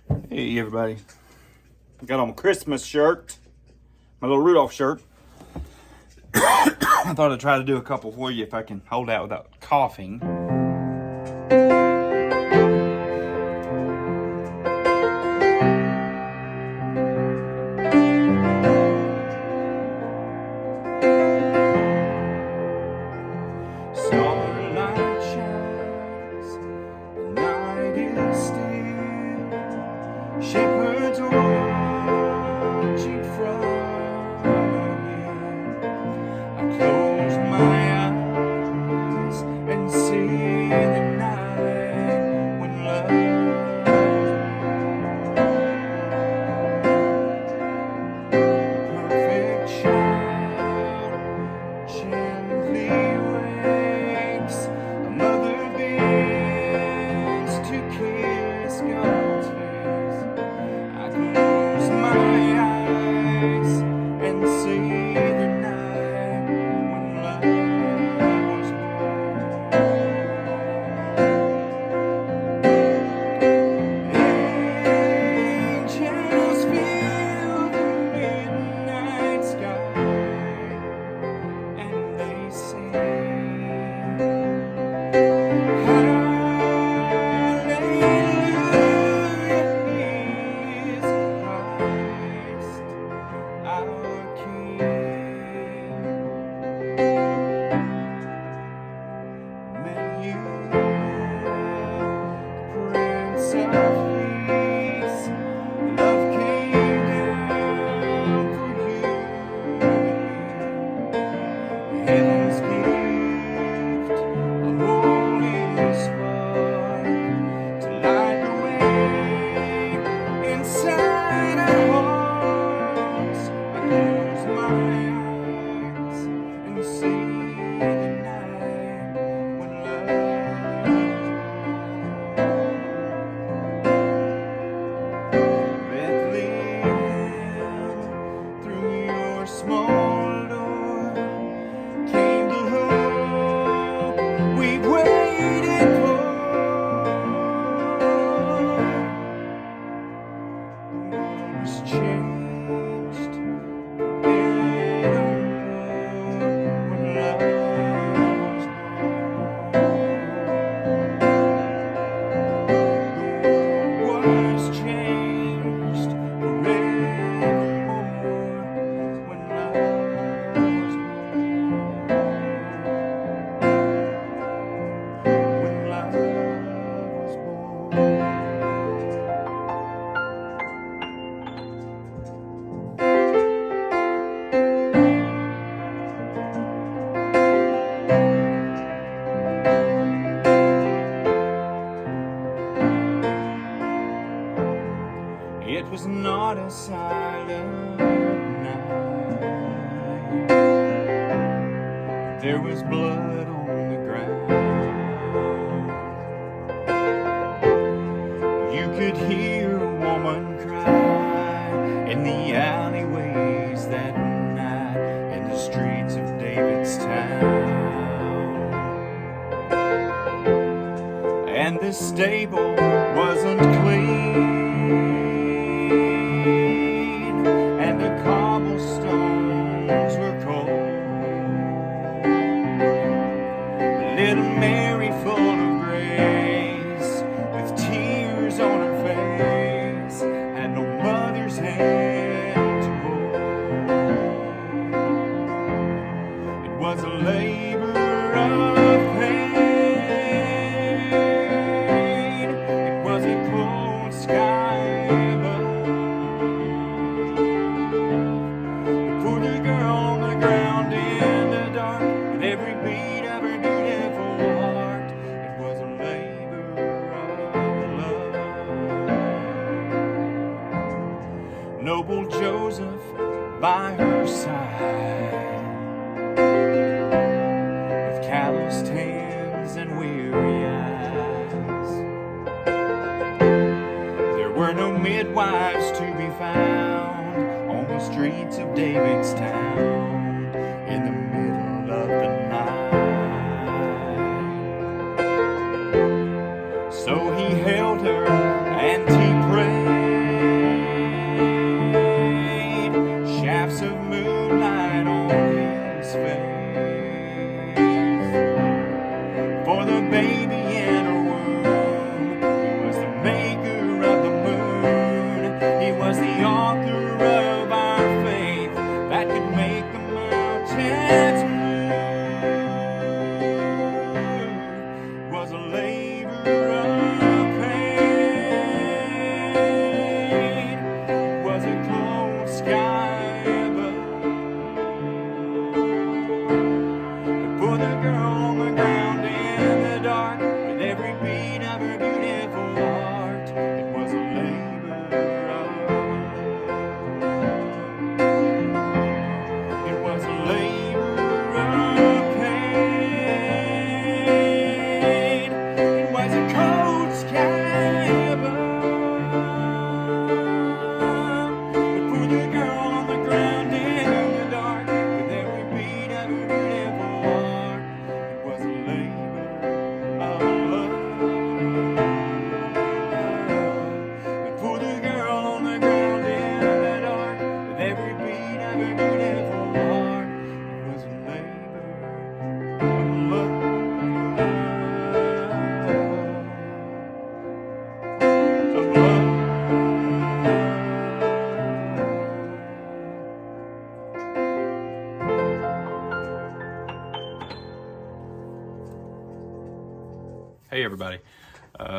Hey everybody, got on my Christmas shirt, my little Rudolph shirt. I thought I'd try to do a couple for you if I can hold out without coughing. Starlight shines, the night is still. Shepherds watching from a hill. I close my eyes and see the night when love perfect child gently wakes. A mother bends to kiss God's face. I close my eyes and see the night when love was born. Angels fill the midnight sky and they sing, Hallelujah is Christ our King. Emmanuel, Prince of Peace, love came down for you and me. Heaven's gift, a holy spark to light the way inside our hearts. I close my eyes and see the night when love Bethlehem, through your small door came the hope we've waited for. The world was changed forevermore when love was born. The world was changed forevermore when love was born. When love was born. It was not a silent night. There was blood on the ground. You could hear a woman cry in the alleyways that night, in the streets of David's town. And the stable wasn't clean, and the cobblestones were cold. Little Mary, full of grace, with tears on her face, had no mother's hand to hold. It was a labor of pain. It was a cold sky above. For the girl on the ground in the dark, with every beat of her beautiful heart, it was a labor of love. Noble Joseph by her side, with calloused hands and weary eyes. There were no midwives to be found on the streets of David's town in the middle of the night. So he held her and he prayed.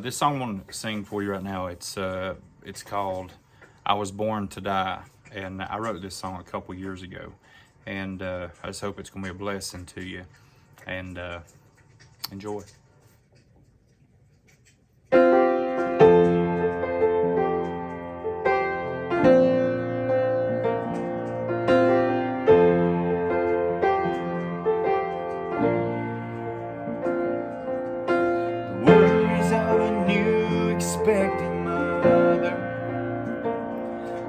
This song I want to sing for you right now, it's called I Was Born to Die. And I wrote this song a couple years ago. And I just hope it's going to be a blessing to you. And enjoy. Expecting mother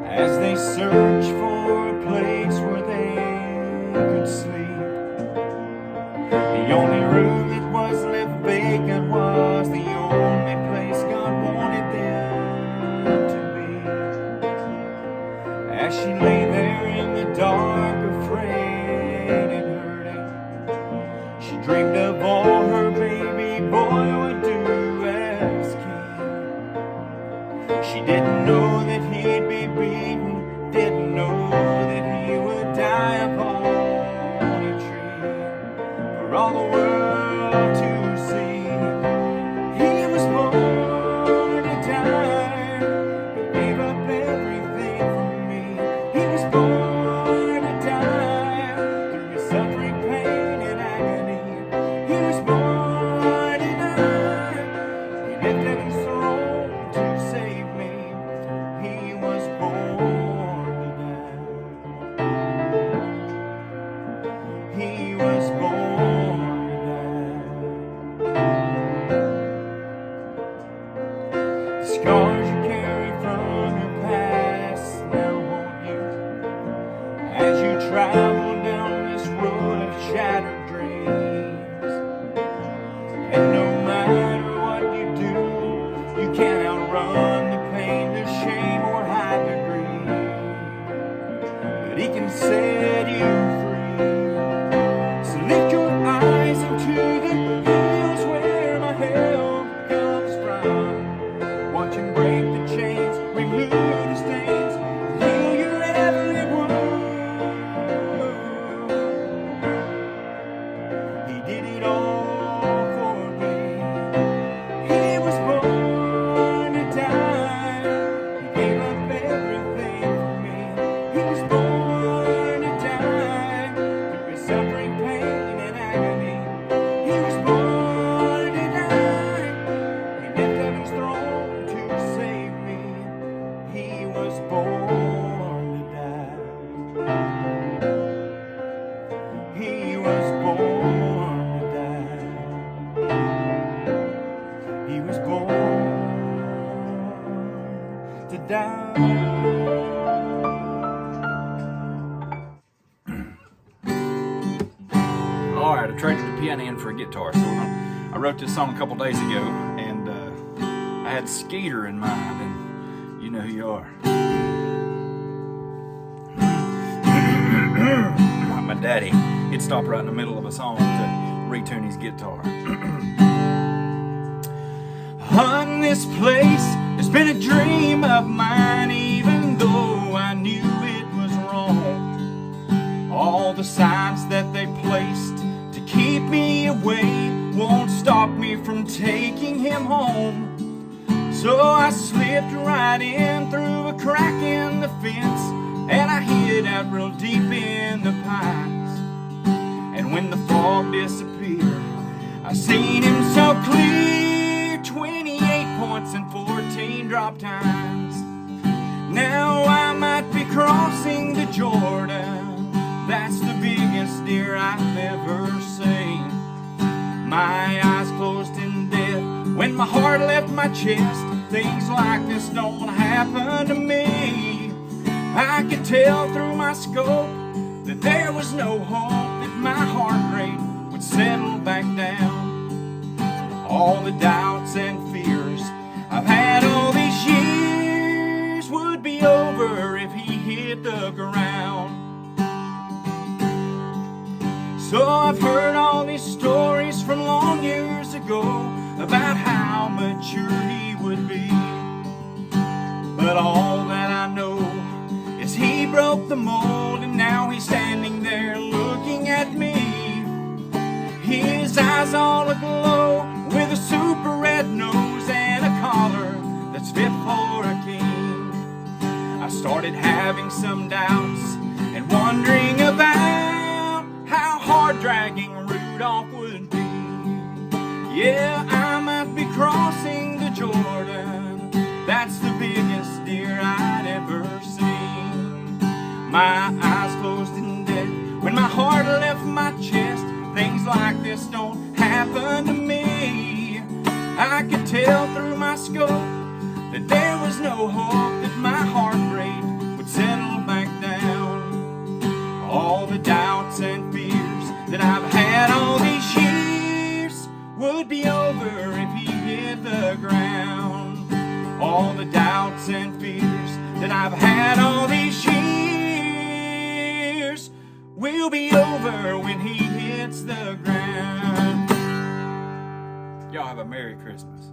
as they search for a place where they could sleep. The only room that was left vacant was the only place God wanted them to be. As she lay there in the dark, afraid and hurting, she dreamed of all her baby boy would do. She didn't know that he'd be beaten, didn't know that he would die upon a tree for all the world to see. He was born to die, he gave up everything for me. He was born to die through his suffering, pain, and agony. He was born to die, he lifted heaven's throne to save. He was born to die. He was born to die. The scars you carry from your past now haunt you as you travel down this road of shattered dreams. And no matter what you do, you can't outrun the pain, the shame, or hide the grief. But he can set you free. So lift your eyes into the hills where my help comes from. Watch him break the chains, remove the stains, heal your every wound. He did it all for me. He was born to die. He gave up everything for me. He was born to die through his suffering, pain, and agony. He was born to die. He left heaven's throne to save me. He was born to die. He was born to die. He was born to die. Alright, I traded the piano in for a guitar. So I wrote this song a couple days ago, and I had Skeeter in mind, and you know who you are. My daddy, he'd stop right in the middle of a song to retune his guitar. On this place, it's been a dream of mine, even though I knew it was wrong. All the signs that they placed to keep me away won't stop me from taking him home. So I slipped right in through a crack in the fence, and I hid out real deep in the pines. And when the fog disappeared, I seen him so clear, 28 points and 14 drop times. Now I might be crossing the Jordan, that's the biggest deer I've ever seen. My eyes closed in death when my heart left my chest. Things like this don't happen to me. I could tell through my scope that there was no hope, that my heart rate would settle back down. All the doubts and fears I've had all these years would be over if he hit the ground. So I've heard all these stories from long years ago about how mature he would be. But all that I know is he broke the mold, and now he's standing there looking at me. His eyes all aglow with a super red nose and a fit for a king. I started having some doubts and wondering about how hard dragging Rudolph would be. Yeah, I might be crossing the Jordan. That's the biggest deer I'd ever seen. My eyes closed in death when my heart left my chest. Things like this don't happen to me. I could tell through my scope that there was no hope that my heart rate would settle back down. All the doubts and fears that I've had all these years would be over if he hit the ground. All the doubts and fears that I've had all these years will be over when he hits the ground. Y'all have a Merry Christmas.